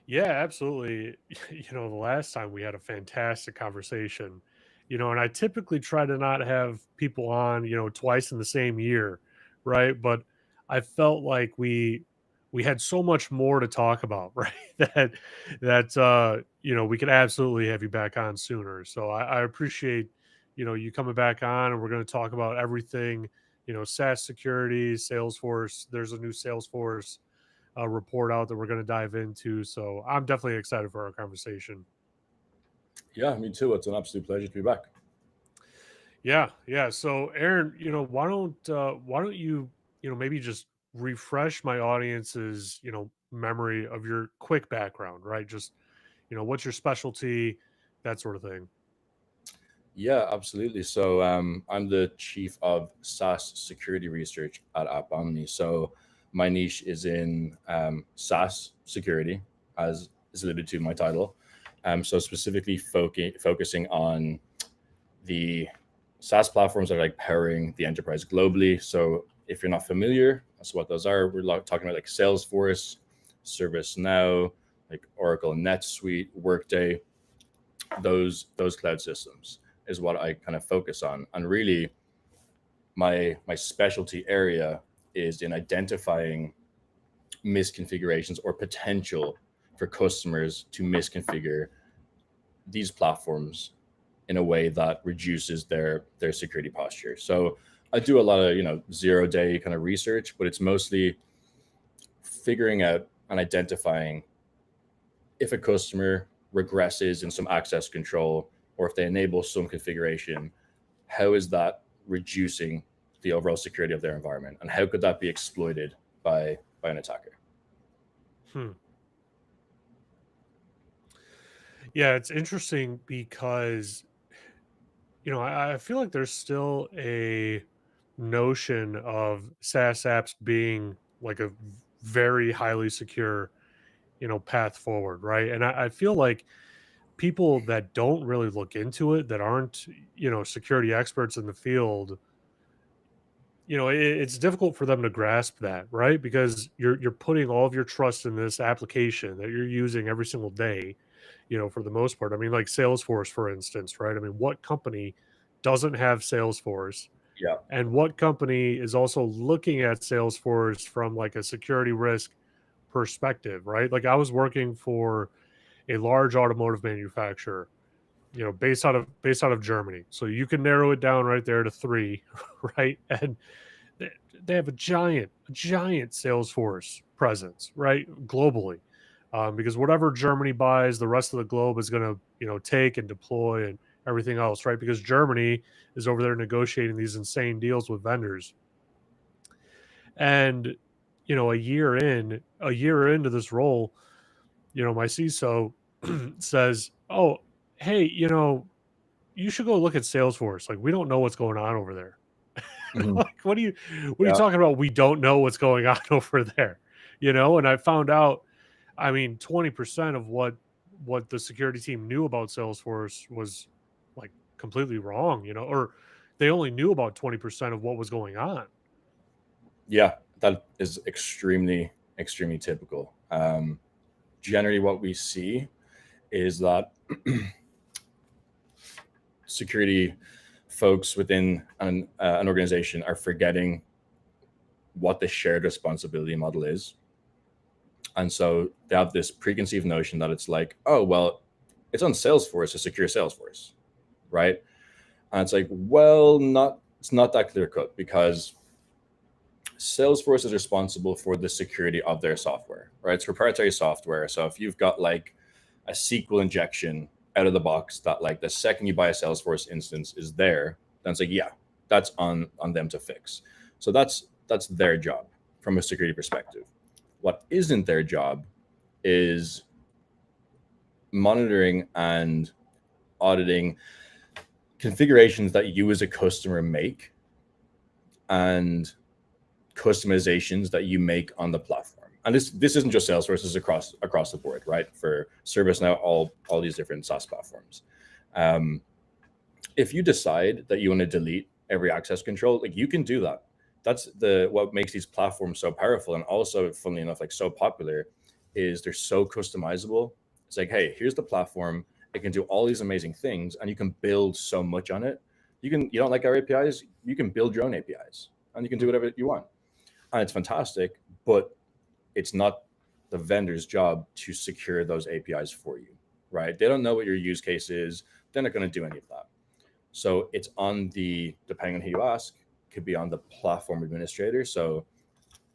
Yeah, absolutely. The last time we had a fantastic conversation, and I typically try to not have people on, twice in the same year, right? But I felt like we had so much more to talk about, right? That we could absolutely have you back on sooner. So I appreciate, you coming back on, and we're going to talk about everything, SaaS security, Salesforce. There's a new Salesforce report out that we're going to dive into. So I'm definitely excited for our conversation. Yeah, me too. It's an absolute pleasure to be back. Yeah, yeah. So Aaron, why don't you maybe just refresh my audience's memory of your quick background, right? Just what's your specialty, that sort of thing. Yeah, absolutely. So I'm the chief of SaaS security research at App Omni. So my niche is in SaaS security, as is alluded to in my title. So specifically focusing on the SaaS platforms that are like powering the enterprise globally. So if you're not familiar, that's what those are. We're talking about like Salesforce, ServiceNow, like Oracle NetSuite, Workday, those cloud systems is what I kind of focus on. And really my specialty area is in identifying misconfigurations or potential for customers to misconfigure these platforms in a way that reduces their security posture. So I do a lot of 0 day kind of research, but it's mostly figuring out and identifying if a customer regresses in some access control or if they enable some configuration, how is that reducing the overall security of their environment, and how could that be exploited by an attacker? Hmm. Yeah, it's interesting because I feel like there's still a notion of SaaS apps being like a very highly secure path forward, right? And I feel like people that don't really look into it, that aren't, security experts in the field, it's difficult for them to grasp that, right? Because you're putting all of your trust in this application that you're using every single day, for the most part. I mean, like Salesforce, for instance, right? I mean, what company doesn't have Salesforce? Yeah. And what company is also looking at Salesforce from like a security risk perspective, right? Like I was working for a large automotive manufacturer, based out of Germany. So you can narrow it down right there to three, right? And they, they have a giant Salesforce presence, right, globally, because whatever Germany buys, the rest of the globe is going to take and deploy and everything else, right? Because Germany is over there negotiating these insane deals with vendors, and a year into this role, my CISO says, "Oh, hey, you should go look at Salesforce. Like, we don't know what's going on over there." Mhm. Like, what are you Yeah. talking about? We don't know what's going on over there, And I found out, I mean, 20% of what the security team knew about Salesforce was like completely wrong, or they only knew about 20% of what was going on. Yeah, that is extremely typical. Generally what we see is that security folks within an organization are forgetting what the shared responsibility model is. And so they have this preconceived notion that it's like, oh, well, it's on Salesforce to secure Salesforce, right? And it's like, well, it's not that clear cut, because Salesforce is responsible for the security of their software, right? It's proprietary software. So if you've got like a SQL injection out of the box that like the second you buy a Salesforce instance is there, then it's like, yeah, that's on them to fix. So that's their job from a security perspective. What isn't their job is monitoring and auditing configurations that you as a customer make and customizations that you make on the platform. And this isn't just Salesforce, this is across the board, right? For ServiceNow, all these different SaaS platforms. Um, if you decide that you want to delete every access control, like you can do that. That's what makes these platforms so powerful, and also, funnily enough, like so popular, is they're so customizable. It's like, hey, here's the platform. It can do all these amazing things, and you can build so much on it. You don't like our APIs, you can build your own APIs, and you can do whatever you want, and it's fantastic. But it's not the vendor's job to secure those APIs for you, right? They don't know what your use case is. They're not going to do any of that. So it's on depending on who you ask, could be on the platform administrator. So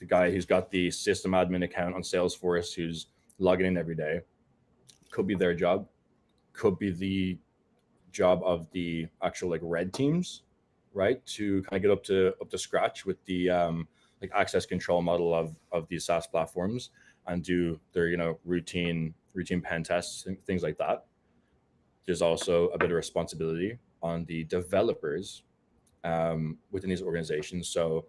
the guy who's got the system admin account on Salesforce, who's logging in every day, could be their job, could be the job of the actual like red teams, right? To kind of get up to scratch with the like access control model of these SaaS platforms and do their routine pen tests and things like that. There's also a bit of responsibility on the developers within these organizations. So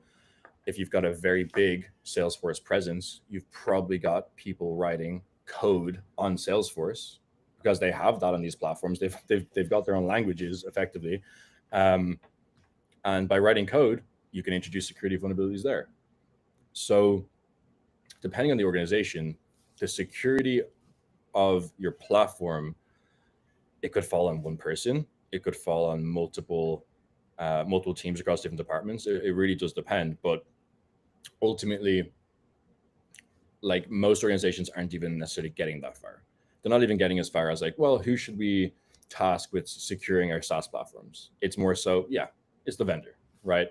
if you've got a very big Salesforce presence, you've probably got people writing code on Salesforce because they have that on these platforms. They've got their own languages effectively. And by writing code, you can introduce security vulnerabilities there. So depending on the organization, the security of your platform, it could fall on one person. It could fall on multiple teams across different departments. It really does depend. But ultimately, like most organizations aren't even necessarily getting that far. They're not even getting as far as like, well, who should we task with securing our SaaS platforms? It's more so, yeah, it's the vendor, right?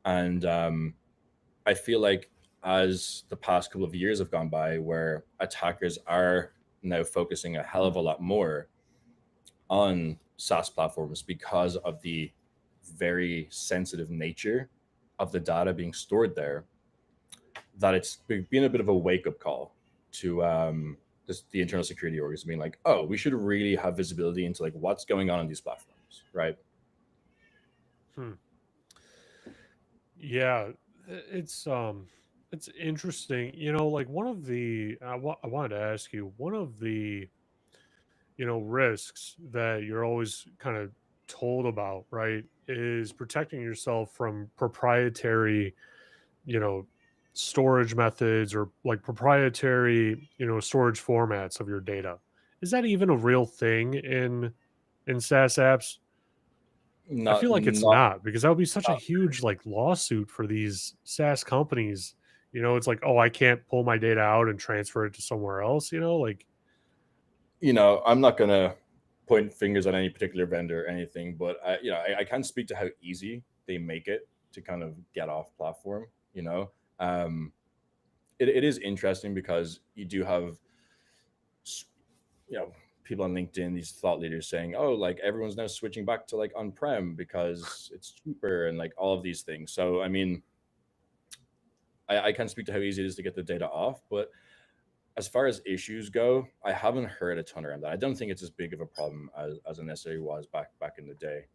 And I feel like as the past couple of years have gone by, where attackers are now focusing a hell of a lot more on SaaS platforms because of the very sensitive nature of the data being stored there, that it's been a bit of a wake-up call to the internal security orgs being like, oh, we should really have visibility into like what's going on these platforms, right? Yeah, it's interesting. Like one of the I wanted to ask you, one of the risks that you're always kind of told about, right, is protecting yourself from proprietary, you know, storage methods or like proprietary, storage formats of your data. Is that even a real thing in SaaS apps? I Not feel like it's not not, because that would be such a huge like lawsuit for these SaaS companies. It's like, oh, I can't pull my data out and transfer it to somewhere else, like I'm not gonna point fingers at any particular vendor or anything, but I can't speak to how easy they make it to kind of get off platform. Um, it is interesting because you do have people on LinkedIn, these thought leaders saying, oh, like everyone's now switching back to like on-prem because it's cheaper and like all of these things. So I mean, I can't speak to how easy it is to get the data off, but as far as issues go, I haven't heard a ton around that. I don't think it's as big of a problem as it necessarily was back in the day.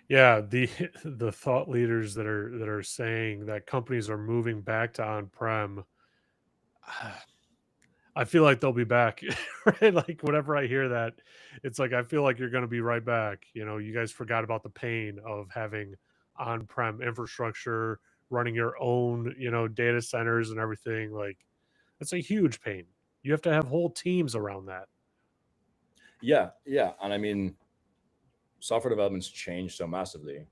Yeah, the the thought leaders that are saying that companies are moving back to on-prem, I feel like they'll be back. Right? Like whenever I hear that, it's like I feel like you're going to be right back. You guys forgot about the pain of having on-prem infrastructure, running your own, data centers and everything. Like that's a huge pain. You have to have whole teams around that. Yeah, and I mean, software development's changed so massively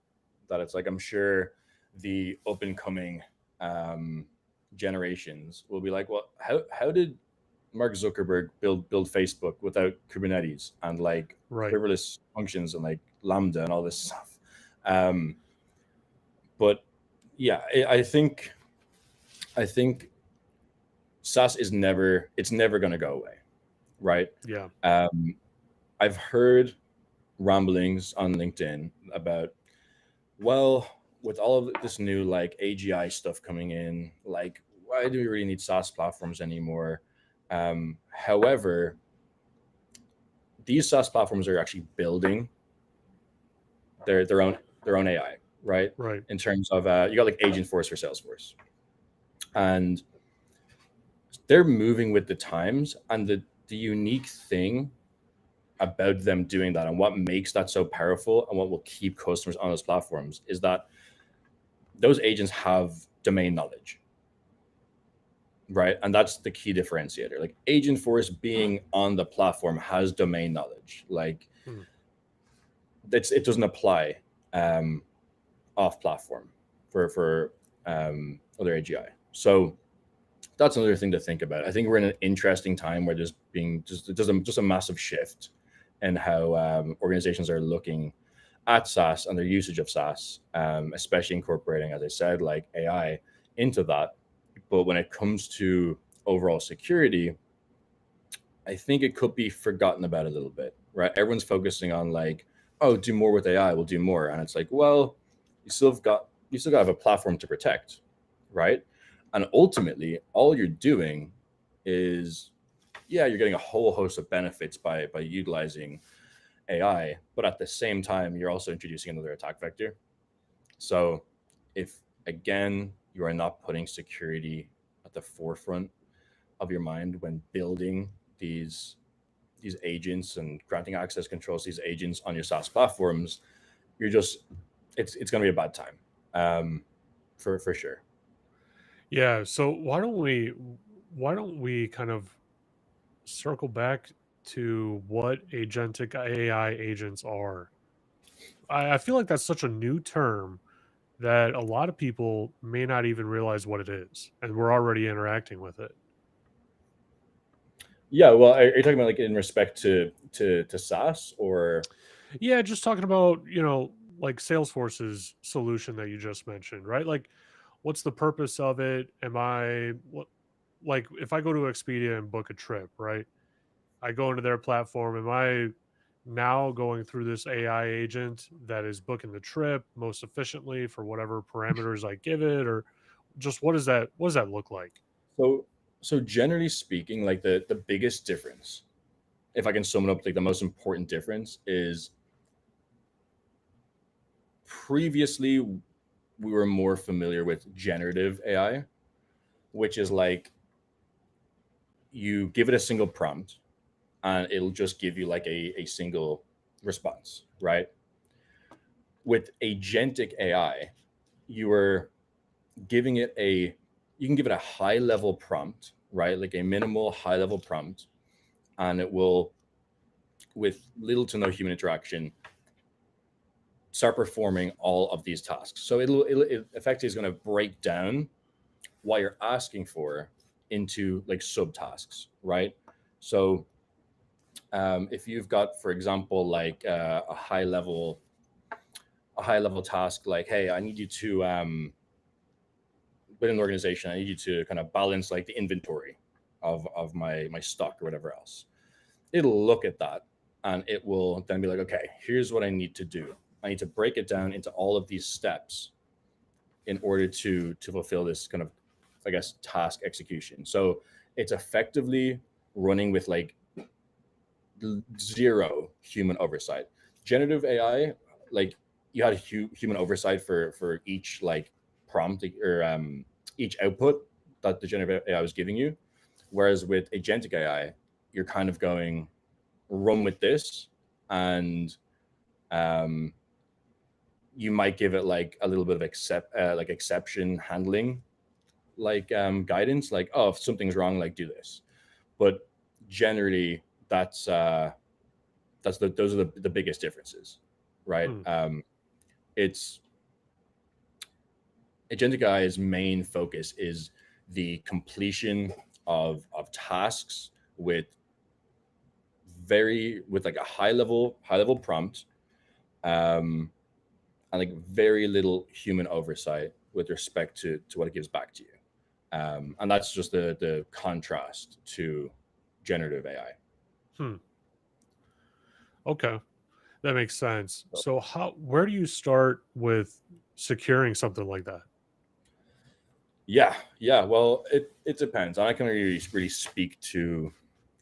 that it's like I'm sure the up and coming generations will be like, well, how did Mark Zuckerberg build Facebook without Kubernetes and like Right. serverless functions and like Lambda and all this stuff? But yeah, I think SaaS is never going to go away, right? Yeah. I've heard ramblings on LinkedIn about, well, with all of this new like AGI stuff coming in, like why do we really need SaaS platforms anymore? However, these SaaS platforms are actually building their own AI, right? Right. In terms of you got like Agentforce for Salesforce, and they're moving with the times. And the unique thing about them doing that and what makes that so powerful and what will keep customers on those platforms is that those agents have domain knowledge. right? And that's the key differentiator. Like Agentforce being on the platform has domain knowledge. Like Hmm. it doesn't apply off platform for other AGI. So that's another thing to think about. I think we're in an interesting time where there's being just a massive shift in how organizations are looking at SaaS and their usage of SaaS, especially incorporating, as I said, like AI into that. But when it comes to overall security, I think it could be forgotten about a little bit, right? Everyone's focusing on like, oh, do more with AI, we'll do more, and it's like, well, you still got to have a platform to protect, right? And ultimately, all you're doing is, yeah, you're getting a whole host of benefits by utilizing AI, but at the same time, you're also introducing another attack vector. So, if again you are not putting security at the forefront of your mind when building these these agents and granting access controls to these agents on your SaaS platforms, you're just it's going to be a bad time, for sure. Yeah. So why don't we kind of circle back to what agentic AI agents are? I feel like that's such a new term that a lot of people may not even realize what it is, and we're already interacting with it. Yeah, well, are you talking about like in respect to SaaS or? Yeah, just talking about, like Salesforce's solution that you just mentioned, right? Like, what's the purpose of it? Like, if I go to Expedia and book a trip, right? I go into their platform. Am I now going through this AI agent that is booking the trip most efficiently for whatever parameters I give it, or just what does that look like? So so generally speaking, like the biggest difference, if I can sum it up, like the most important difference is previously we were more familiar with generative AI, which is like you give it a single prompt and it'll just give you like a single response, right? With agentic AI, you are giving it a you can give it a high level prompt, right? Like a minimal high level prompt, and it will, with little to no human interaction, start performing all of these tasks. So it effectively is going to break down what you're asking for into like subtasks, right? So if you've got, for example, like a high level task, like, hey, I need you to within an organization, I need you to kind of balance like the inventory of my stock or whatever else. It'll look at that and it will then be like, okay, here's what I need to do. I need to break it down into all of these steps in order to fulfill this kind of, I guess, task execution. So it's effectively running with like zero human oversight. Generative AI, like you had human oversight for each like prompt or each output that the generative AI was giving you. Whereas with agentic AI, you're kind of going run with this, and um, you might give it like a little bit of like exception handling, like guidance, like, oh, if something's wrong, like do this. But generally, those are the biggest differences, right? Hmm. It's agentic AI's main focus is the completion of tasks with with like a high level prompt, um, and like very little human oversight with respect to what it gives back to you. And that's just the contrast to generative AI. Hmm. Okay, that makes sense. So where do you start with securing something like that? Yeah, yeah. Well, it depends. I can really speak to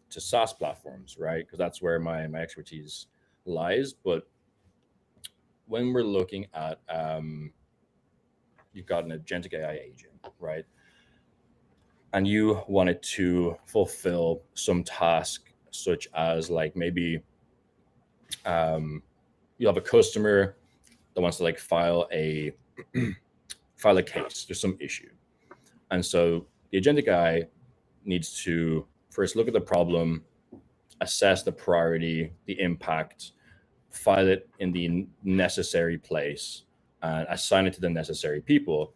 SaaS platforms, right? Because that's where my expertise lies. But when we're looking at you've got an agentic AI agent, right? And you wanted to fulfill some task, such as like maybe um, you have a customer that wants to like file a case. There's some issue, and so the agentic AI needs to first look at the problem, assess the priority, the impact, file it in the necessary place, and assign it to the necessary people.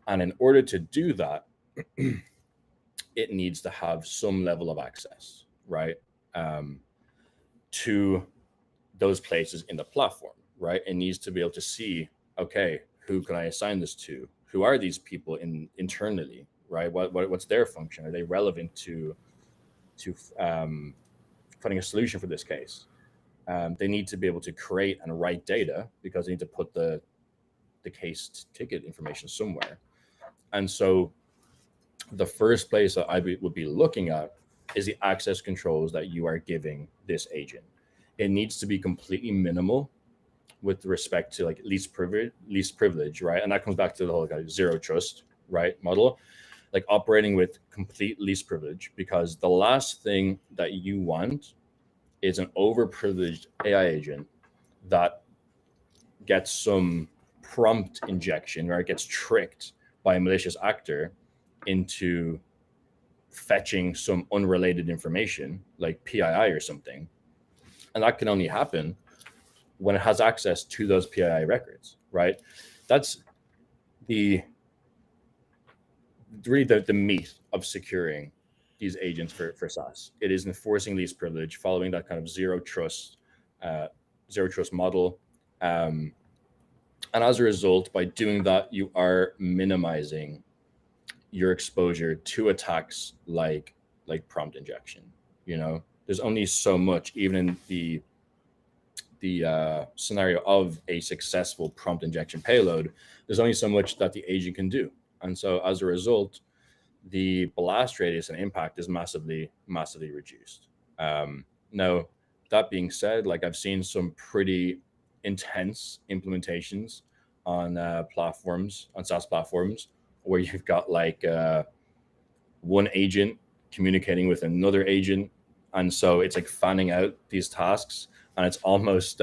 And in order to do that, it needs to have some level of access, right, to those places in the platform, right? It needs to be able to see, okay, who can I assign this to? Who are these people internally, right? What's their function? Are they relevant to putting a solution for this case? They need to be able to create and write data because they need to put the case ticket information somewhere. And so the first place that I would be looking at is the access controls that you are giving this agent. It needs to be completely minimal with respect to like least privilege, right? And that comes back to the whole like, zero trust, right, model, like operating with complete least privilege, because the last thing that you want is an overprivileged AI agent that gets some prompt injection, right? Gets tricked by a malicious actor into fetching some unrelated information like PII or something. And that can only happen when it has access to those PII records, right? That's really the meat of securing these agents for SaaS. It is enforcing least privilege, following that kind of zero trust model. And as a result, by doing that, you are minimizing your exposure to attacks like prompt injection. You know, there's only so much, even in the scenario of a successful prompt injection payload, there's only so much that the agent can do. And so as a result, the blast radius and impact is massively reduced. Now, that being said, like I've seen some pretty intense implementations on platforms, on SaaS platforms, where you've got like one agent communicating with another agent. And so it's like fanning out these tasks, and it's almost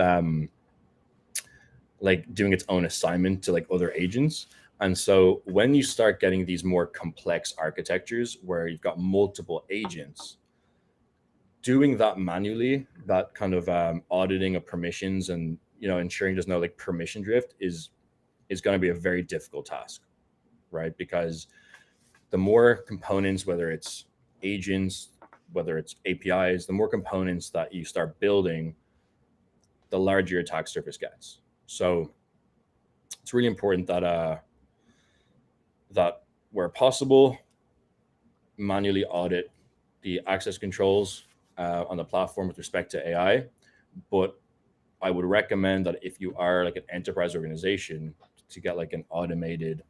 like doing its own assignment to like other agents. And so when you start getting these more complex architectures where you've got multiple agents, doing that manually, that kind of auditing of permissions and, you know, ensuring there's no like permission drift is going to be a very difficult task, right? Because the more components, whether it's agents, whether it's APIs, the more components that you start building, the larger your attack surface gets. So it's really important that that where possible, manually audit the access controls on the platform with respect to AI. But I would recommend that if you are like an enterprise organization, to get like an automated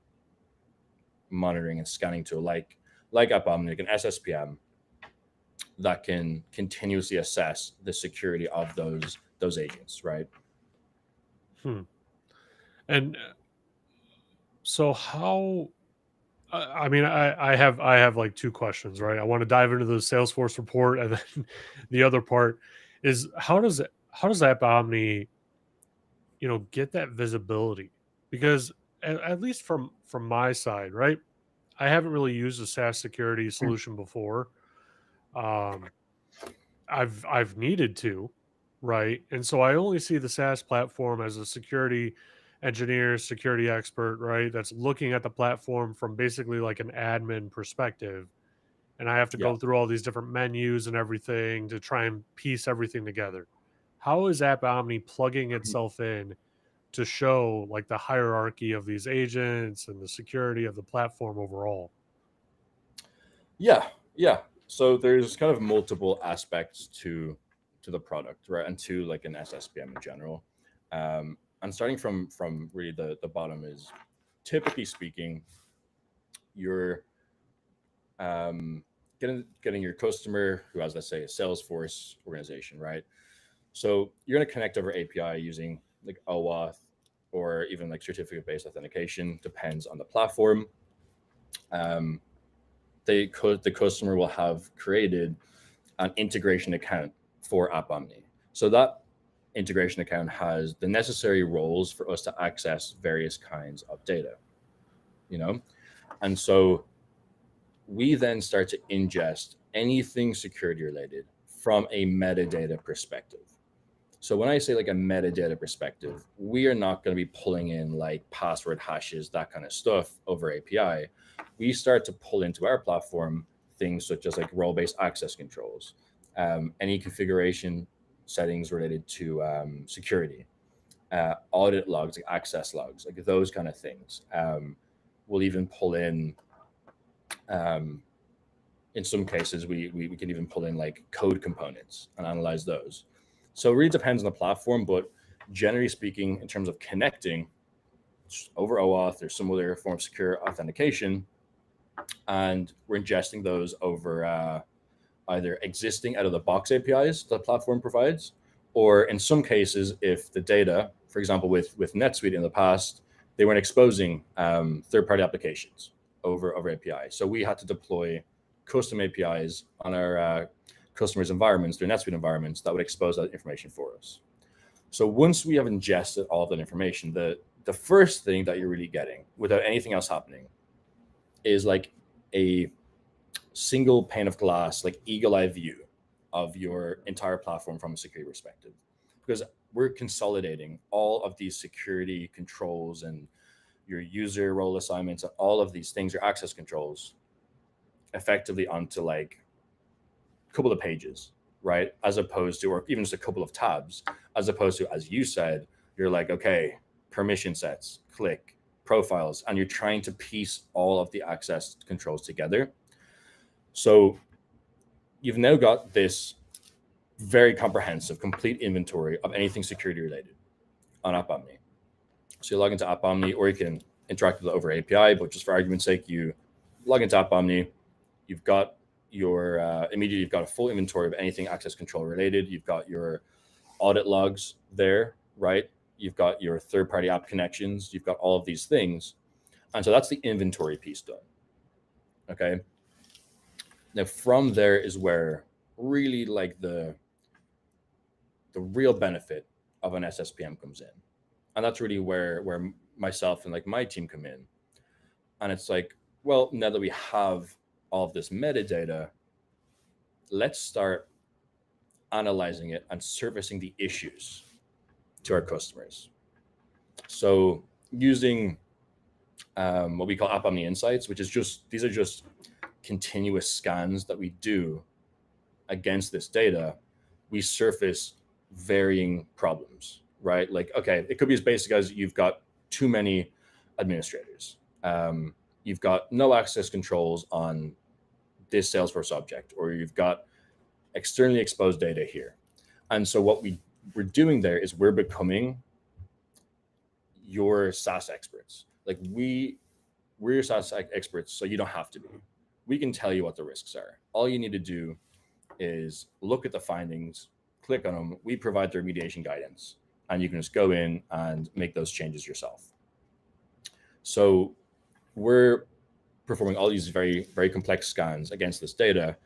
monitoring and scanning tool like AppOmni, like an SSPM, that can continuously assess the security of those agents, right? And so how, I mean, I have like two questions, right? I want to dive into the Salesforce report, and then the other part is how does AppOmni, you know, get that visibility? Because at least from my side, right, I haven't really used a SaaS security solution before. I've needed to, right? And so I only see the SaaS platform as a security engineer, security expert, right? That's looking at the platform from basically like an admin perspective. And I have to Yeah. go through all these different menus and everything to try and piece everything together. How is AppOmni plugging itself in to show like the hierarchy of these agents and the security of the platform overall? Yeah. So there's kind of multiple aspects to the product, right, and to like an SSPM in general. And starting from really the bottom is, typically speaking, you're getting your customer who has, let's say, a Salesforce organization, right? So you're going to connect over API using like OAuth or even like certificate-based authentication, depends on the platform. The customer will have created an integration account for AppOmni. So that integration account has the necessary roles for us to access various kinds of data, you know? And so we then start to ingest anything security related from a metadata perspective. So when I say like a metadata perspective, we are not going to be pulling in like password hashes, that kind of stuff over API. We start to pull into our platform things such as like role-based access controls, any configuration settings related to security, audit logs, like access logs, like those kind of things. We'll even pull in some cases, we can even pull in like code components and analyze those. So it really depends on the platform, but generally speaking, in terms of connecting over OAuth or some other form of secure authentication, and we're ingesting those over either existing out-of-the-box APIs the platform provides, or in some cases, if the data, for example, with NetSuite in the past, they weren't exposing third-party applications over API. So we had to deploy custom APIs on our customers' environments, their NetSuite environments, that would expose that information for us. So once we have ingested all of that information, the first thing that you're really getting without anything else happening is like a single pane of glass, like eagle-eye view of your entire platform from a security perspective. Because we're consolidating all of these security controls and your user role assignments and all of these things, your access controls, effectively onto like a couple of pages, right? As opposed to, or even just a couple of tabs, as opposed to, as you said, you're like, okay, permission sets, click, profiles, and you're trying to piece all of the access controls together. So you've now got this very comprehensive, complete inventory of anything security related on AppOmni. So you log into AppOmni, or you can interact with it over API, but just for argument's sake, you log into AppOmni, you've got your, immediately you've got a full inventory of anything access control related. You've got your audit logs there, right? You've got your third-party app connections. You've got all of these things. And so that's the inventory piece done. Okay. Now from there is where really like the real benefit of an SSPM comes in. And that's really where myself and like my team come in. And it's like, well, now that we have all of this metadata, let's start analyzing it and surfacing the issues to our customers. So using what we call AppOmni Insights, which is just, these are just continuous scans that we do against this data, we surface varying problems, right? Like, okay, it could be as basic as you've got too many administrators. You've got no access controls on this Salesforce object, or you've got externally exposed data here. And so what we're doing there is we're becoming your SaaS experts. Like we're your SaaS experts, so you don't have to be. We can tell you what the risks are. All you need to do is look at the findings, click on them. We provide the remediation guidance, and you can just go in and make those changes yourself. So we're performing all these very, very complex scans against this data.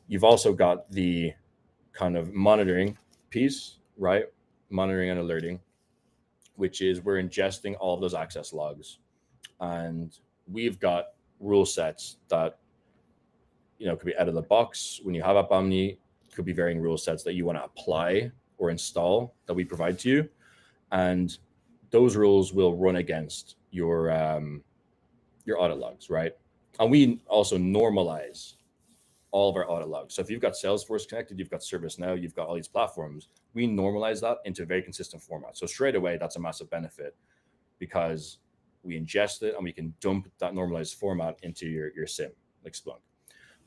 You've also got the kind of monitoring piece, right? Monitoring and alerting, which is we're ingesting all of those access logs, and we've got rule sets that, you know, could be out of the box when you have AppOmni, could be varying rule sets that you want to apply or install that we provide to you. And those rules will run against your audit logs, right? And we also normalize all of our audit logs. So if you've got Salesforce connected, you've got ServiceNow, you've got all these platforms, we normalize that into a very consistent format. So straight away, that's a massive benefit because we ingest it and we can dump that normalized format into your SIM, like Splunk.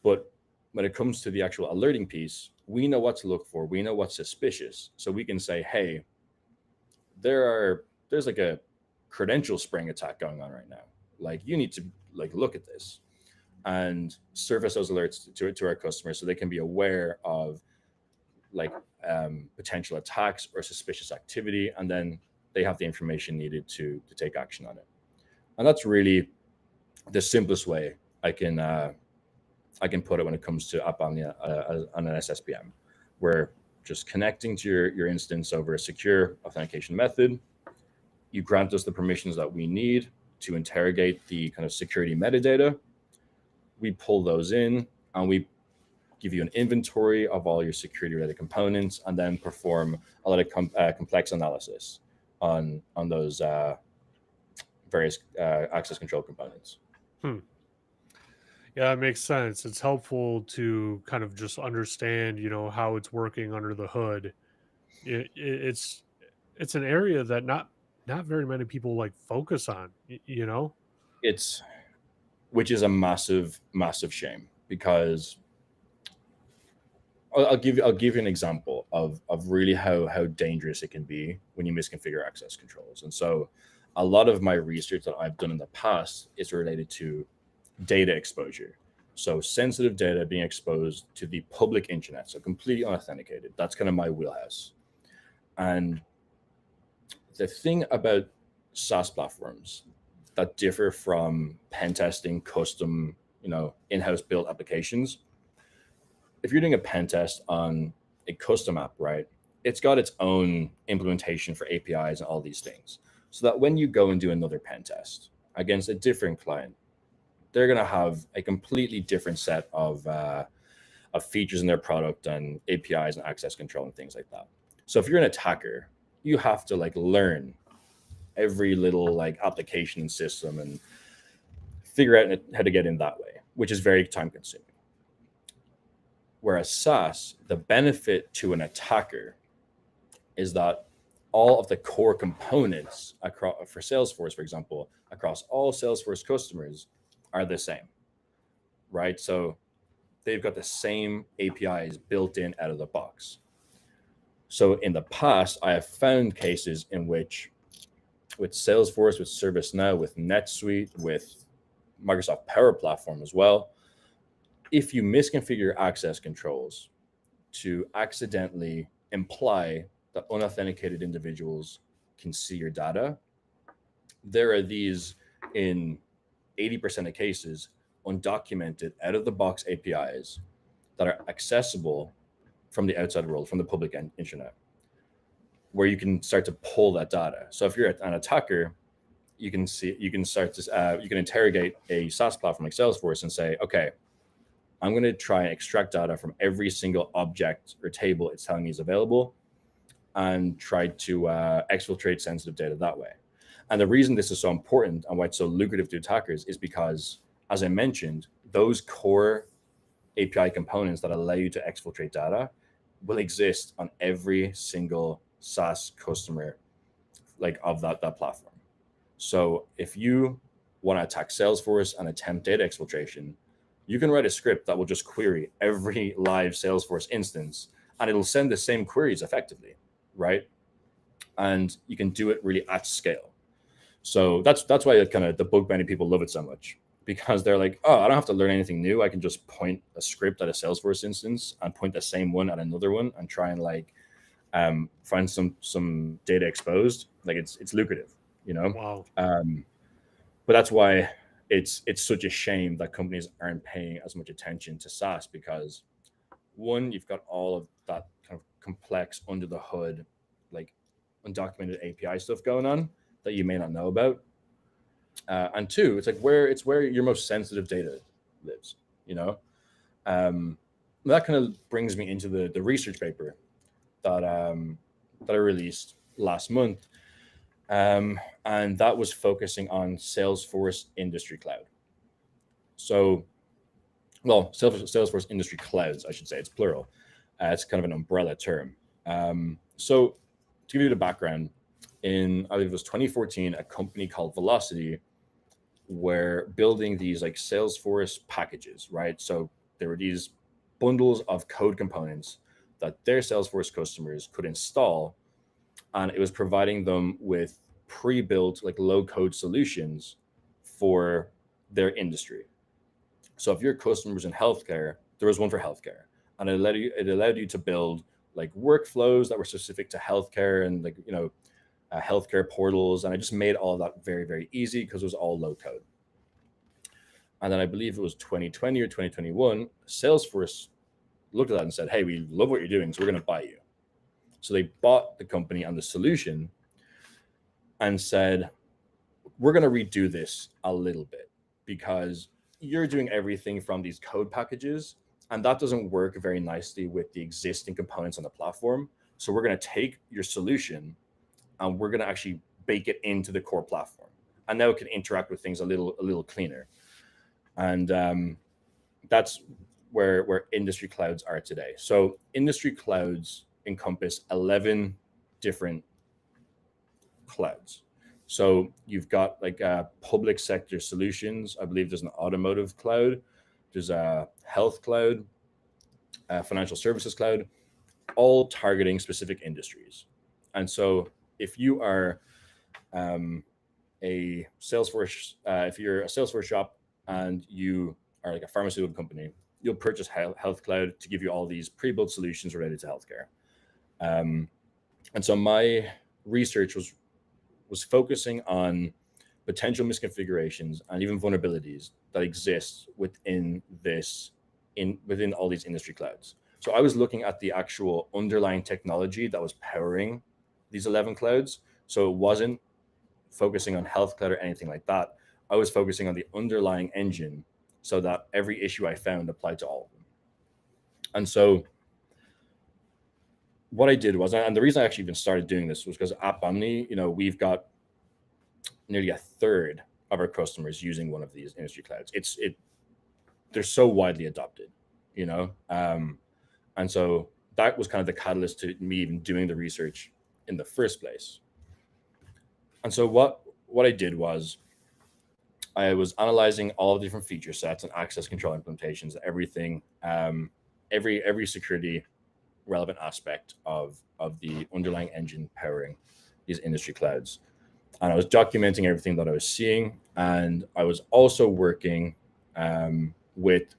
But when it comes to the actual alerting piece, we know what to look for. We know what's suspicious. So we can say, hey, there's like a credential spring attack going on right now. Like you need to like look at this and surface those alerts to our customers so they can be aware of like potential attacks or suspicious activity, and then they have the information needed to take action on it. And that's really the simplest way I can put it when it comes to AppOmni on an SSPM. We're just connecting to your instance over a secure authentication method. You grant us the permissions that we need to interrogate the kind of security metadata. we pull those in and we give you an inventory of all your security related components, and then perform a lot of complex analysis on those various access control components. Hmm. Yeah, it makes sense. It's helpful to kind of just understand, how it's working under the hood. It's an area that not very many people like focus on. It's which is a massive shame, because I'll give you an example of really how dangerous it can be when you misconfigure access controls. And so a lot of my research that I've done in the past is related to data exposure. So sensitive data being exposed to the public internet, so completely unauthenticated. That's kind of my wheelhouse. And the thing about SaaS platforms that differ from pen testing, custom, in-house built applications, if you're doing a pen test on a custom app, right, it's got its own implementation for APIs and all these things. So that when you go and do another pen test against a different client, they're going to have a completely different set of features in their product and APIs and access control and things like that. So if you're an attacker, you have to learn every little application and system and figure out how to get in that way, which is very time consuming. Whereas SaaS, the benefit to an attacker is that all of the core components for Salesforce, for example, across all Salesforce customers are the same, right? So they've got the same APIs built in out of the box. So in the past, I have found cases in which with Salesforce, with ServiceNow, with NetSuite, with Microsoft Power Platform as well, if you misconfigure access controls to accidentally imply that unauthenticated individuals can see your data, there are these, in 80% of cases, undocumented out-of-the-box APIs that are accessible from the outside world, from the public internet, where you can start to pull that data. So if you're an attacker, you can interrogate a SaaS platform like Salesforce and say, okay, I'm going to try and extract data from every single object or table it's telling me is available, and try to exfiltrate sensitive data that way. And the reason this is so important and why it's so lucrative to attackers is because, as I mentioned, those core API components that allow you to exfiltrate data will exist on every single SaaS customer of that platform. So if you want to attack Salesforce and attempt data exfiltration, you can write a script that will just query every live Salesforce instance, and it'll send the same queries effectively, right? And you can do it really at scale. So that's why the bug bounty people love it so much, because they're like, oh, I don't have to learn anything new. I can just point a script at a Salesforce instance and point the same one at another one and try and find some data exposed. It's lucrative, Wow. But that's why it's such a shame that companies aren't paying as much attention to SaaS, because one, you've got all of that kind of complex under the hood, undocumented API stuff going on that you may not know about. And two, it's where your most sensitive data lives, that kind of brings me into the research paper that I released last month. And that was focusing on Salesforce Industry Cloud. So, well, Salesforce Industry Clouds, I should say. It's plural. It's kind of an umbrella term. So to give you the background, in, I believe it was 2014, a company called Velocity were building these Salesforce packages, right? So there were these bundles of code components that their Salesforce customers could install, and it was providing them with pre-built low-code solutions for their industry. So if your customer was in healthcare, there was one for healthcare, and it allowed you to build workflows that were specific to healthcare and healthcare portals, and I just made all of that very, very easy because it was all low code. And then I believe it was 2020 or 2021, Salesforce looked at that and said, hey, we love what you're doing, so we're going to buy you. So they bought the company and the solution and said, we're going to redo this a little bit, because you're doing everything from these code packages, and that doesn't work very nicely with the existing components on the platform. So we're going to take your solution and we're going to actually bake it into the core platform, and now it can interact with things a little cleaner. And that's where industry clouds are today. So industry clouds encompass 11 different clouds. So you've got like public sector solutions. I believe there's an automotive cloud, there's a health cloud, a financial services cloud, all targeting specific industries. And so if you are a Salesforce, if you're a Salesforce shop and you are like a pharmaceutical company, you'll purchase Health Cloud to give you all these pre-built solutions related to healthcare. And so my research was focusing on potential misconfigurations and even vulnerabilities that exist within within all these industry clouds. So I was looking at the actual underlying technology that was powering these 11 clouds. So it wasn't focusing on Health Cloud or anything like that. I was focusing on the underlying engine so that every issue I found applied to all of them. And so what I did was, and the reason I actually even started doing this was because at Omni, we've got nearly a third of our customers using one of these industry clouds. They're so widely adopted, and so that was kind of the catalyst to me even doing the research in the first place. And so what I did was I was analyzing all the different feature sets and access control implementations, everything, every security relevant aspect of the underlying engine powering these industry clouds. And I was documenting everything that I was seeing. And I was also working with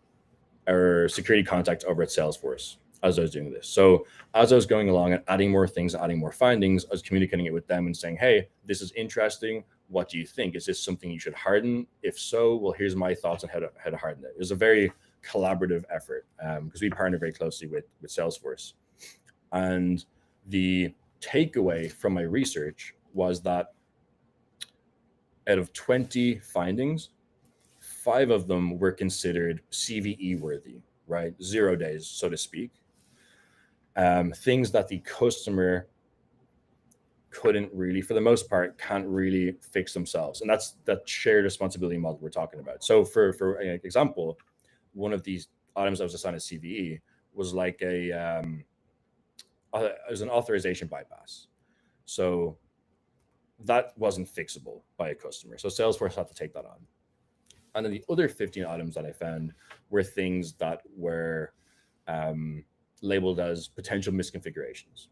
our security contact over at Salesforce as I was doing this. So as I was going along and adding more things, adding more findings, I was communicating it with them and saying, hey, this is interesting. What do you think? Is this something you should harden? If so, well, here's my thoughts on how to harden it. It was a very collaborative effort because we partner very closely with Salesforce. And the takeaway from my research was that out of 20 findings, 5 of them were considered CVE worthy, right? 0 days, so to speak. Things that the customer couldn't really, for the most part, can't really fix themselves. And that's that shared responsibility model we're talking about. So for an example, one of these items that was assigned as CVE was like it was an authorization bypass. So that wasn't fixable by a customer. So Salesforce had to take that on. And then the other 15 items that I found were things that were labeled as potential misconfigurations.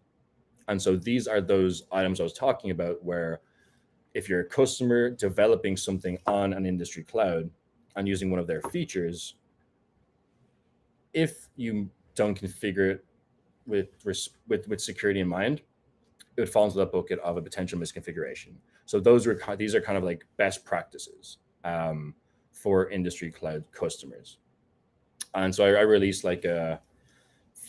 And so these are those items I was talking about where if you're a customer developing something on an industry cloud and using one of their features, if you don't configure it with security in mind, it would fall into that bucket of a potential misconfiguration. So these are kind of like best practices for industry cloud customers. And so I released like a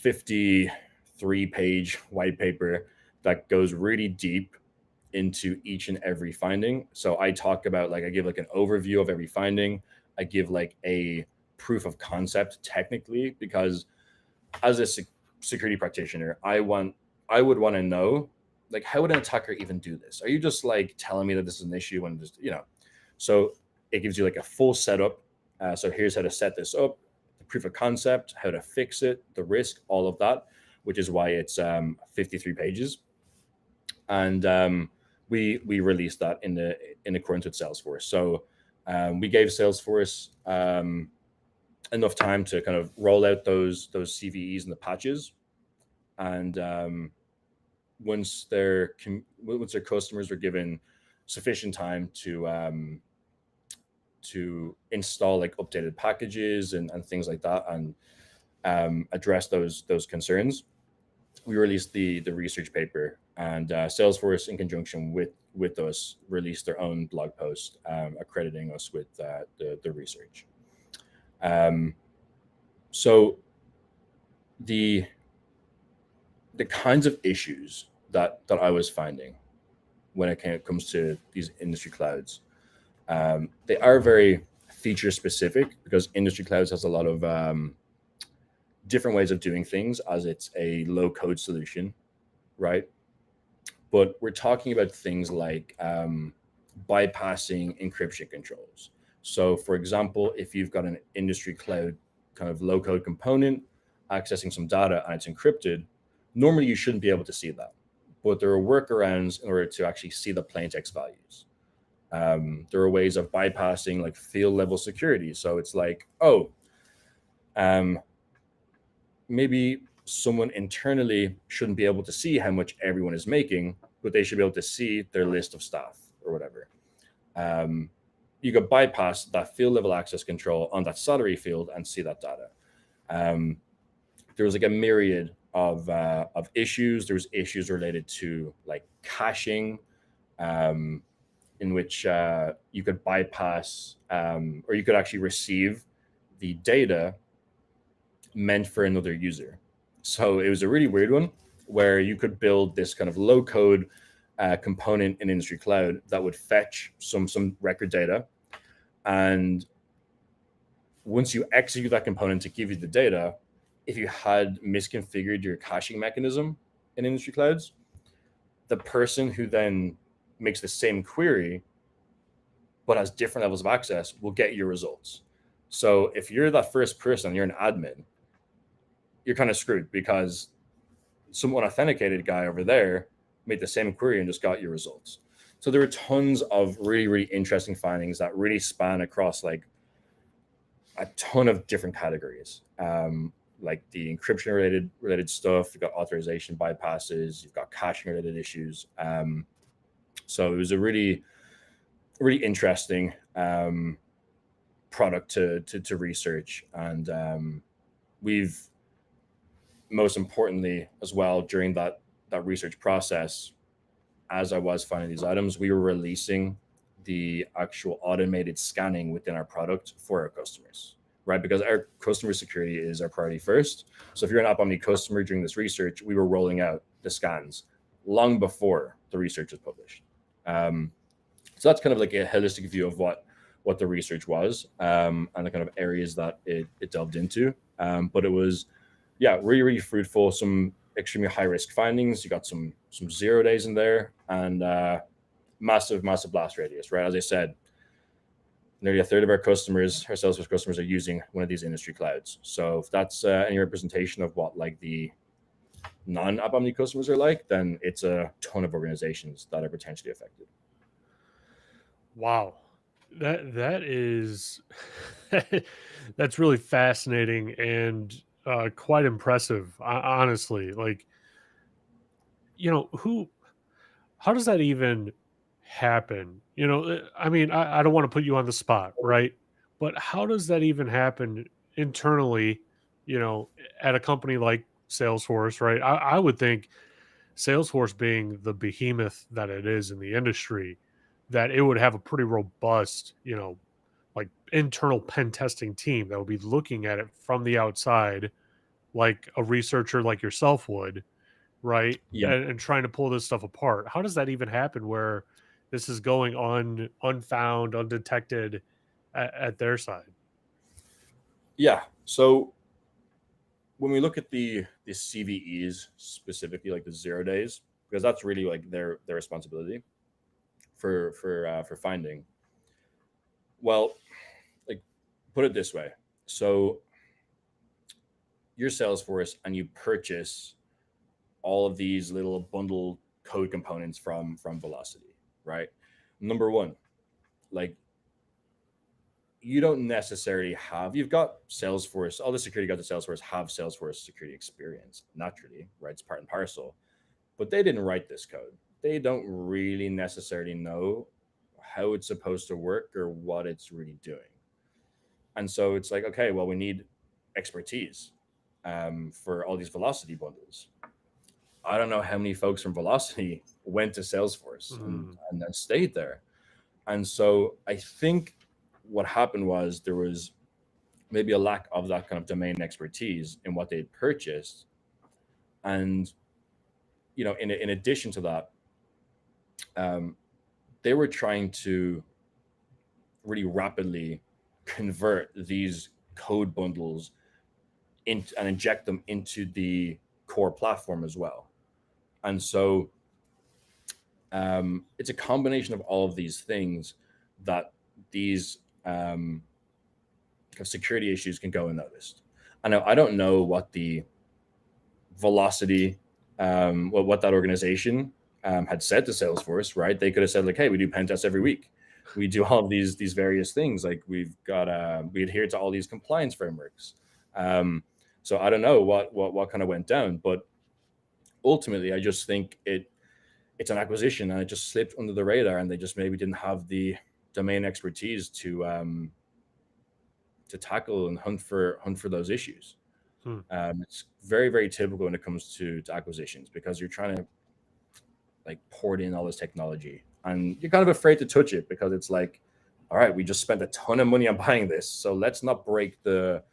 53-page white paper that goes really deep into each and every finding. So I talk about I give like an overview of every finding. I give like a proof of concept technically, because as a security practitioner, I would want to know, like, how would an attacker even do this? Are you just like telling me that this is an issue and just, so it gives you like a full setup. So here's how to set this up, the proof of concept, how to fix it, the risk, all of that, which is why it's 53 pages. And we released that in accordance with Salesforce. So we gave Salesforce enough time to kind of roll out those CVEs and the patches. And once their customers were given sufficient time to install like updated packages and things like that, and address those concerns, we released the research paper, and Salesforce, in conjunction with us, released their own blog post accrediting us with the research. So the kinds of issues that I was finding when it comes to these industry clouds, they are very feature specific, because industry clouds has a lot of different ways of doing things, as it's a low code solution, right? But we're talking about things like bypassing encryption controls. So, for example, if you've got an industry cloud kind of low code component accessing some data and it's encrypted, normally you shouldn't be able to see that. But there are workarounds in order to actually see the plain text values. There are ways of bypassing like field level security. So it's like, oh, maybe someone internally shouldn't be able to see how much everyone is making, but they should be able to see their list of staff or whatever. You could bypass that field level access control on that salary field and see that data. There was like a myriad of issues. There was issues related to like caching, in which you could bypass or you could actually receive the data meant for another user. So it was a really weird one where you could build this kind of low code component in Industry Cloud that would fetch some record data. And once you execute that component to give you the data, if you had misconfigured your caching mechanism in Industry Clouds, the person who then makes the same query but has different levels of access will get your results. So if you're that first person, you're an admin, you're kind of screwed because some unauthenticated guy over there made the same query and just got your results. So there are tons of really, really interesting findings that really span across like a ton of different categories. Like the encryption related stuff, you've got authorization bypasses, you've got caching related issues. So it was a really, really interesting product to research. And we've, most importantly as well, during that research process, as I was finding these items, we were releasing the actual automated scanning within our product for our customers, right? Because our customer security is our priority first. So if you're an App Omni customer during this research, we were rolling out the scans long before the research was published. So that's kind of like a holistic view of what the research was, and the kind of areas that it delved into. But it was, yeah, really, really fruitful. Some extremely high risk findings. You got some 0 days in there, and massive blast radius, right? As I said, nearly a third of our customers, our Salesforce customers, are using one of these industry clouds. So if that's any representation of what like the non-App Omni customers are like, then it's a ton of organizations that are potentially affected. Wow, that is that's really fascinating and quite impressive. Honestly, like, how does that even happen? I mean, I don't want to put you on the spot, right? But how does that even happen internally? At a company like Salesforce, right? I would think Salesforce being the behemoth that it is in the industry, that it would have a pretty robust, like internal pen testing team that would be looking at it from the outside, like a researcher like yourself would, right? Yeah. And trying to pull this stuff apart. How does that even happen where this is going on unfound, undetected at their side? Yeah. So when we look at the CVEs specifically, like the 0 days, because that's really like their responsibility for finding. Well, like, put it this way. So you're Salesforce and you purchase all of these little bundle code components from Velocity, right? Number one, like, you don't necessarily have, you've got Salesforce, all the security guys at Salesforce have Salesforce security experience naturally, right? It's part and parcel, but they didn't write this code. They don't really necessarily know how it's supposed to work or what it's really doing. And so it's like, okay, well, we need expertise for all these Velocity bundles. I don't know how many folks from Velocity went to Salesforce and then stayed there. And so I think what happened was there was maybe a lack of that kind of domain expertise in what they purchased. And, in addition to that, they were trying to really rapidly convert these code bundles and inject them into the core platform as well. And so it's a combination of all of these things that these security issues can go unnoticed. I don't know what the velocity, what that organization had said to Salesforce, right? They could have said like, "Hey, we do pen tests every week. We do all of these various things. Like we adhere to all these compliance frameworks." So I don't know what kind of went down, but ultimately, I just think it's an acquisition and it just slipped under the radar, and they just maybe didn't have the domain expertise to tackle and hunt for those issues. It's very, very typical when it comes to acquisitions, because you're trying to like port in all this technology and you're kind of afraid to touch it, because it's like, all right, we just spent a ton of money on buying this, so let's not break the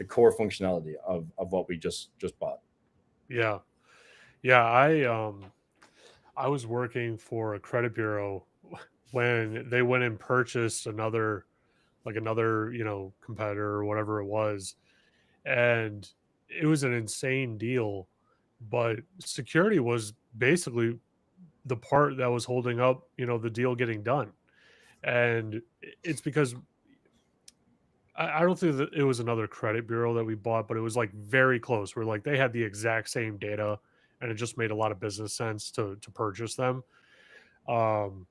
core functionality of what we just bought. Yeah. Yeah, I was working for a credit bureau when they went and purchased another, competitor or whatever it was. And it was an insane deal, but security was basically the part that was holding up, the deal getting done. And it's because I don't think that it was another credit bureau that we bought, but it was like very close. Where like they had the exact same data, and it just made a lot of business sense to purchase them. Um,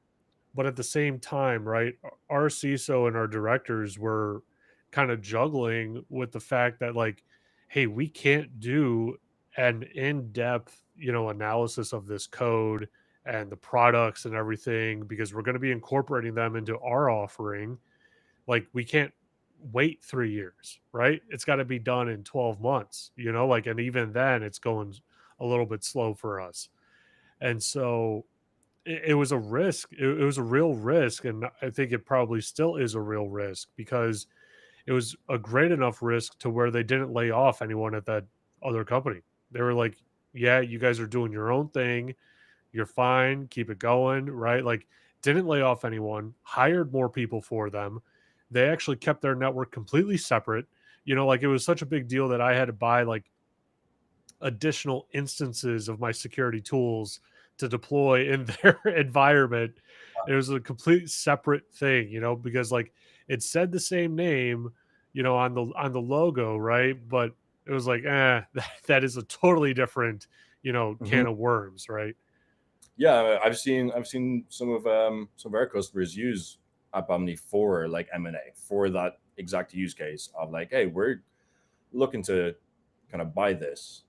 but at the same time, right, our CISO and our directors were kind of juggling with the fact that like, hey, we can't do an in-depth, analysis of this code and the products and everything, because we're going to be incorporating them into our offering. Like we can't wait 3 years, right? It's got to be done in 12 months, like, and even then it's going a little bit slow for us. And so it was a risk. It was a real risk, and I think it probably still is a real risk, because it was a great enough risk to where they didn't lay off anyone at that other company. They were like, "Yeah, you guys are doing your own thing. You're fine. Keep it going." Right? Like, didn't lay off anyone. Hired more people for them. They actually kept their network completely separate. Like it was such a big deal that I had to buy like additional instances of my security tools to deploy in their environment. It was a complete separate thing, because like it said the same name, on the logo, right? But it was like, that is a totally different, Mhm. can of worms, right? Yeah, I've seen some of our customers use App for like M&A for that exact use case of like, hey, we're looking to kind of buy this,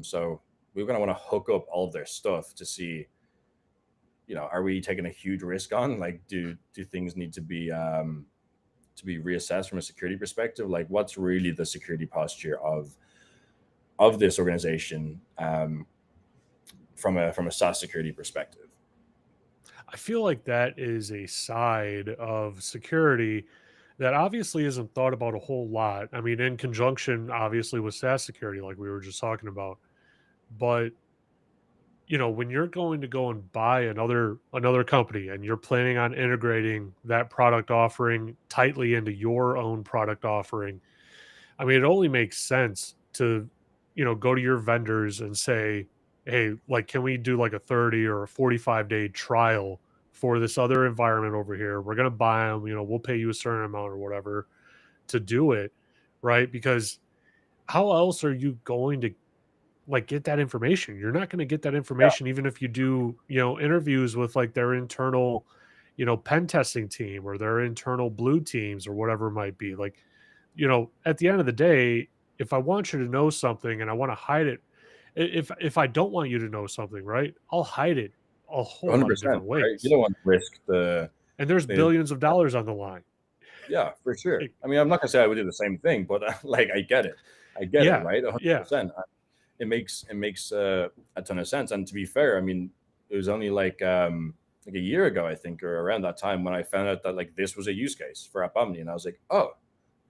so we're gonna want to hook up all of their stuff to see, are we taking a huge risk on, like, do things need to be reassessed from a security perspective, like what's really the security posture of this organization, from a SaaS security perspective. I feel like that is a side of security that obviously isn't thought about a whole lot. I mean, in conjunction, obviously, with SaaS security, like we were just talking about. But when you're going to go and buy another company and you're planning on integrating that product offering tightly into your own product offering, I mean, it only makes sense to, go to your vendors and say, hey, like, can we do like a 30 or a 45-day trial for this other environment over here? We're going to buy them, we'll pay you a certain amount or whatever to do it. Right. Because how else are you going to like get that information? You're not going to get that Yeah, information even if you do, interviews with like their internal, pen testing team or their internal blue teams or whatever it might be. Like, at the end of the day, if I want you to know something and I want to hide it, if I don't want you to know something, right, I'll hide it a whole lot of 100%, different right? You ways. don't want to risk And there's the billions of dollars on the line. yeah, for sure. Like, I mean, I'm not gonna say I would do the same thing, but like I get it, yeah, right? yeah. 100%. It makes a ton of sense. And to be fair, I mean, it was only like a year ago, I think, or around that time, when I found out that like this was a use case for App Omni, and I was like, oh,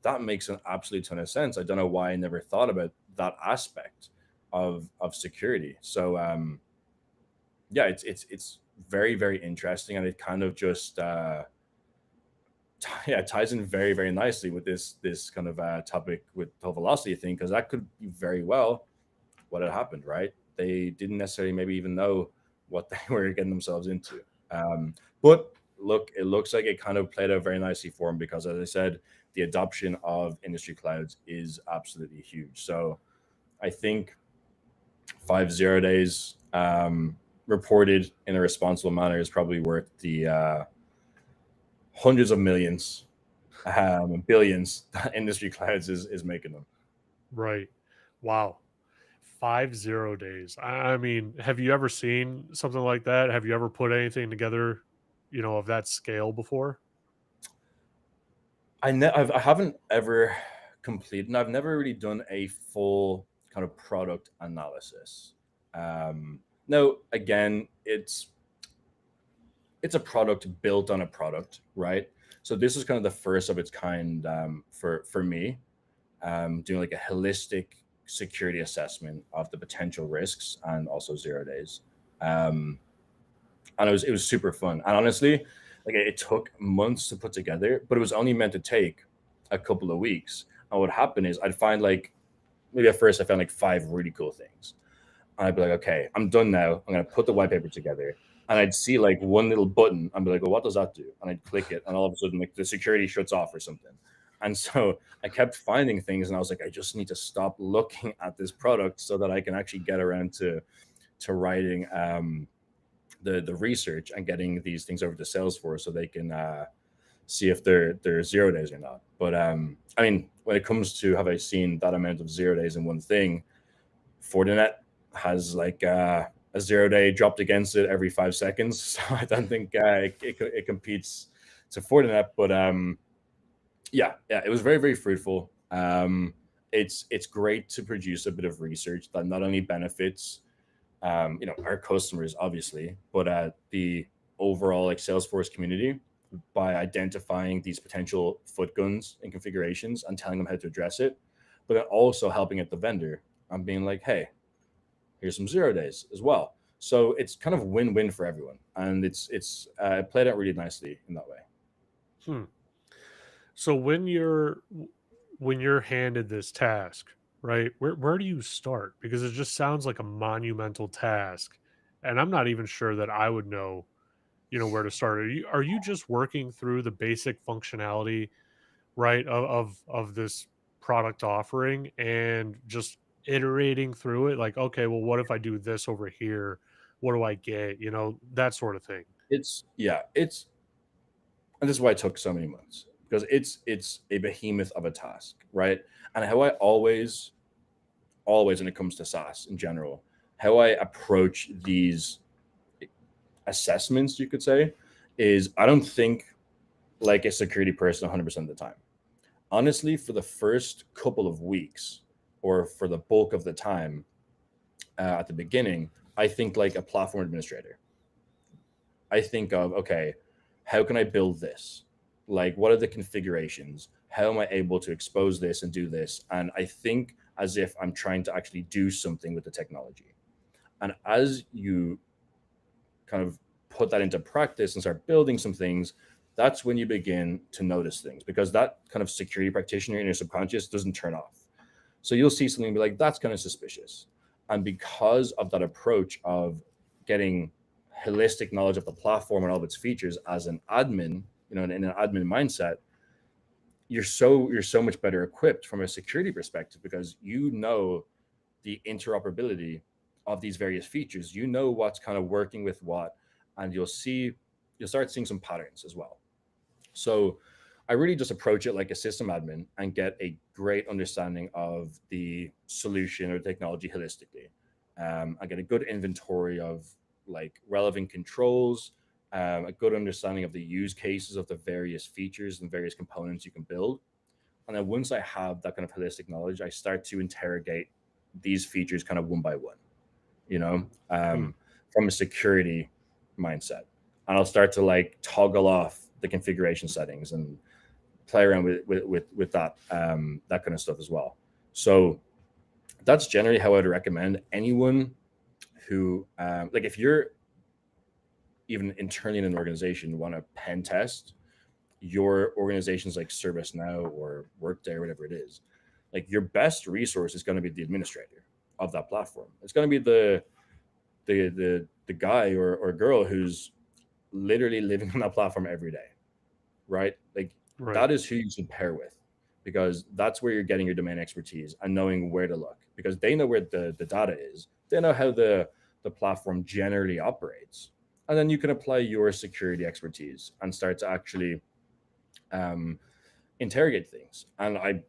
that makes an absolute ton of sense. I don't know why I never thought about that aspect of security. So yeah, it's very, very interesting, and it kind of just yeah, ties in very, very nicely with this kind of topic with the velocity thing, because that could be very well what had happened, right? They didn't necessarily maybe even know what they were getting themselves into. But look, it looks like it kind of played out very nicely for them, because, as I said, the adoption of industry clouds is absolutely huge. So I think 5 0 days reported in a responsible manner is probably worth the hundreds of millions, billions that industry clouds is making them. Right. Wow. 5 0 days. I mean, have you ever seen something like that? Have you ever put anything together, of that scale before? I haven't ever completed, and I've never really done a full kind of product analysis. No, again, it's a product built on a product, right? So this is kind of the first of its kind, for me, doing like a holistic security assessment of the potential risks and also 0 days. Um, and it was super fun. And honestly, like it took months to put together, but it was only meant to take a couple of weeks. And what happened is I'd find like, maybe at first I found like five really cool things. And I'd be like, okay, I'm done now. I'm gonna put the white paper together. And I'd see like one little button. I'd be like, well, what does that do? And I'd click it, and all of a sudden, like the security shuts off or something. And so I kept finding things, and I was like, I just need to stop looking at this product so that I can actually get around to writing the research and getting these things over to Salesforce so they can see if they're 0 days or not. But I mean, when it comes to have I seen that amount of 0 days in one thing, Fortinet has like a 0 day dropped against it every 5 seconds. So I don't think it competes to Fortinet. But yeah, it was very, very fruitful. It's great to produce a bit of research that not only benefits our customers obviously, but the overall like Salesforce community, by identifying these potential foot guns and configurations and telling them how to address it, but then also helping at the vendor and being like, hey, here's some 0 days as well. So it's kind of win-win for everyone, and it's played out really nicely in that way. Hmm. So when you're handed this task, right? Where do you start? Because it just sounds like a monumental task, and I'm not even sure that I would know, where to start. Are you just working through the basic functionality, right, of this product offering, and just iterating through it, like, okay, well, what if I do this over here? What do I get? That sort of thing. It's and this is why it took so many months, because it's a behemoth of a task, right? And how I always when it comes to SaaS in general, how I approach these assessments, you could say, is I don't think like a security person 100% of the time. Honestly, for the first couple of weeks, or for the bulk of the time, at the beginning, I think like a platform administrator. I think of, okay, how can I build this? Like, what are the configurations? How am I able to expose this and do this? And I think as if I'm trying to actually do something with the technology. And as you kind of put that into practice and start building some things, that's when you begin to notice things, because that kind of security practitioner in your subconscious doesn't turn off. So you'll see something and be like, that's kind of suspicious. And because of that approach of getting holistic knowledge of the platform and all of its features as an admin, in an admin mindset, you're so much better equipped from a security perspective, because you know the interoperability of these various features. You know what's kind of working with what, and you'll start seeing some patterns as well. So I really just approach it like a system admin and get a great understanding of the solution or technology holistically. I get a good inventory of like relevant controls, a good understanding of the use cases of the various features and various components you can build. And then once I have that kind of holistic knowledge, I start to interrogate these features kind of one by one, you know, Hmm. from a security mindset. And I'll start to like toggle off the configuration settings and play around with that kind of stuff as well. So that's generally how I'd recommend anyone who if you're even internally in an organization want to pen test, your organizations like ServiceNow or Workday or whatever it is, like your best resource is going to be the administrator of that platform. It's going to be the guy or girl who's literally living on that platform every day, right? Like Right. that is who you should pair with, because that's where you're getting your domain expertise and knowing where to look, because they know where the data is. They know how the platform generally operates. And then you can apply your security expertise and start to actually um, interrogate things. And I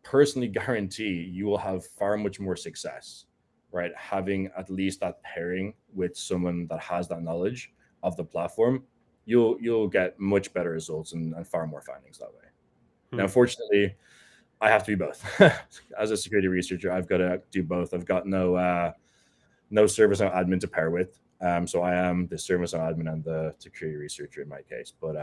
personally guarantee you will have far much more success, right? Having at least that pairing with someone that has that knowledge of the platform, you'll get much better results and far more findings that way. Now, Hmm. fortunately, I have to be both. As a security researcher, I've got to do both. I've got no service admin to pair with. So I am the service admin and the security researcher in my case. But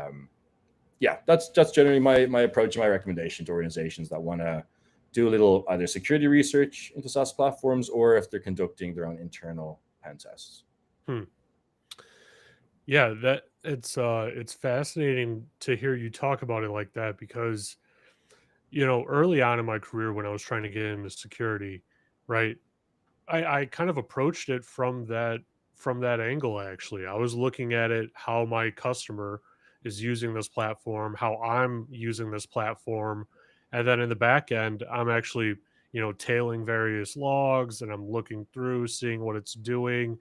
yeah, that's generally my approach and my recommendation to organizations that want to do a little either security research into SaaS platforms, or if they're conducting their own internal pen tests. Hmm. Yeah, that it's fascinating to hear you talk about it like that because early on in my career when I was trying to get into security, right? I kind of approached it from that angle actually. I was looking at it how my customer is using this platform, how I'm using this platform, and then in the back end, I'm actually, tailing various logs and I'm looking through, seeing what it's doing.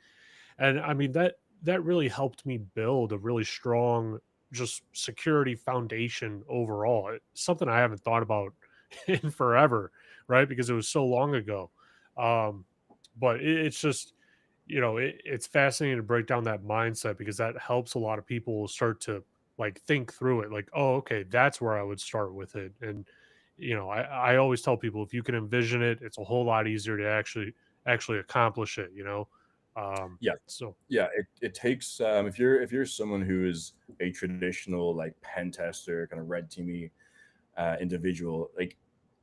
And I mean that really helped me build a really strong just security foundation overall. Something I haven't thought about in forever, right? Because it was so long ago. Um, but it's just it's fascinating to break down that mindset because that helps a lot of people start to like think through it like, oh, okay, that's where I would start with it. And I always tell people if you can envision it, it's a whole lot easier to actually accomplish it, Yeah, so yeah. It takes if you're someone who is a traditional like pen tester kind of red teamy individual, like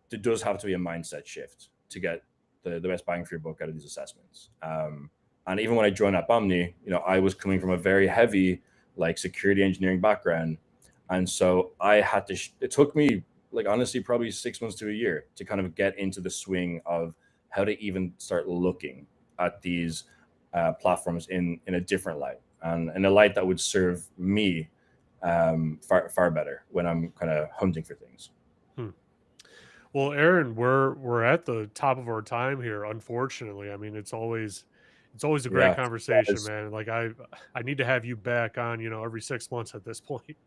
there does have to be a mindset shift to get the best bang for your buck out of these assessments. And even when I joined up Omni, I was coming from a very heavy like security engineering background, and so I had to. It took me like honestly probably 6 months to a year to kind of get into the swing of how to even start looking at these platforms in a different light, and in a light that would serve me far better when I'm kind of hunting for things. hmm. Well, Aaron, we're at the top of our time here, unfortunately. I mean, it's always a great Yeah, conversation, man. Like I need to have you back on, every 6 months at this point.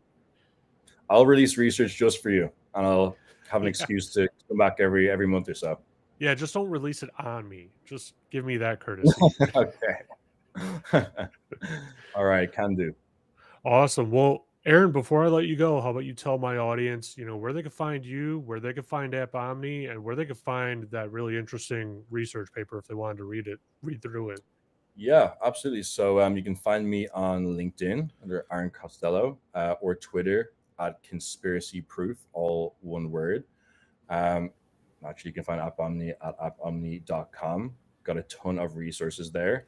I'll release research just for you, and I'll have an Yeah. excuse to come back every month or so. Yeah, just don't release it on me. Just give me that courtesy. Okay. All right, can do. Awesome. Well, Aaron, before I let you go, how about you tell my audience, where they can find you, where they can find App Omni, and where they can find that really interesting research paper if they wanted to read through it. Yeah, absolutely. So you can find me on LinkedIn under Aaron Costello, or Twitter at Conspiracy Proof, all one word. Um, Actually, you can find App Omni at appomni.com. Got a ton of resources there.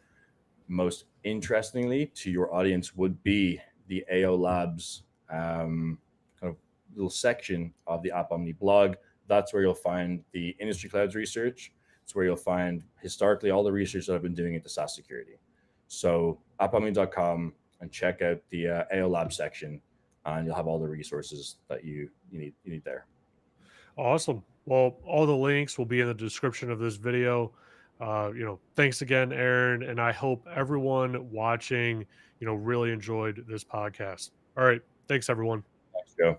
Most interestingly to your audience would be the AO Labs kind of little section of the App Omni blog. That's where you'll find the industry clouds research. It's where you'll find historically all the research that I've been doing into SaaS security. So appomni.com and check out the AO Lab section, and you'll have all the resources that you need there. Awesome. Well, all the links will be in the description of this video. Thanks again, Aaron, and I hope everyone watching, really enjoyed this podcast. All right. Thanks, everyone. Thanks, Joe.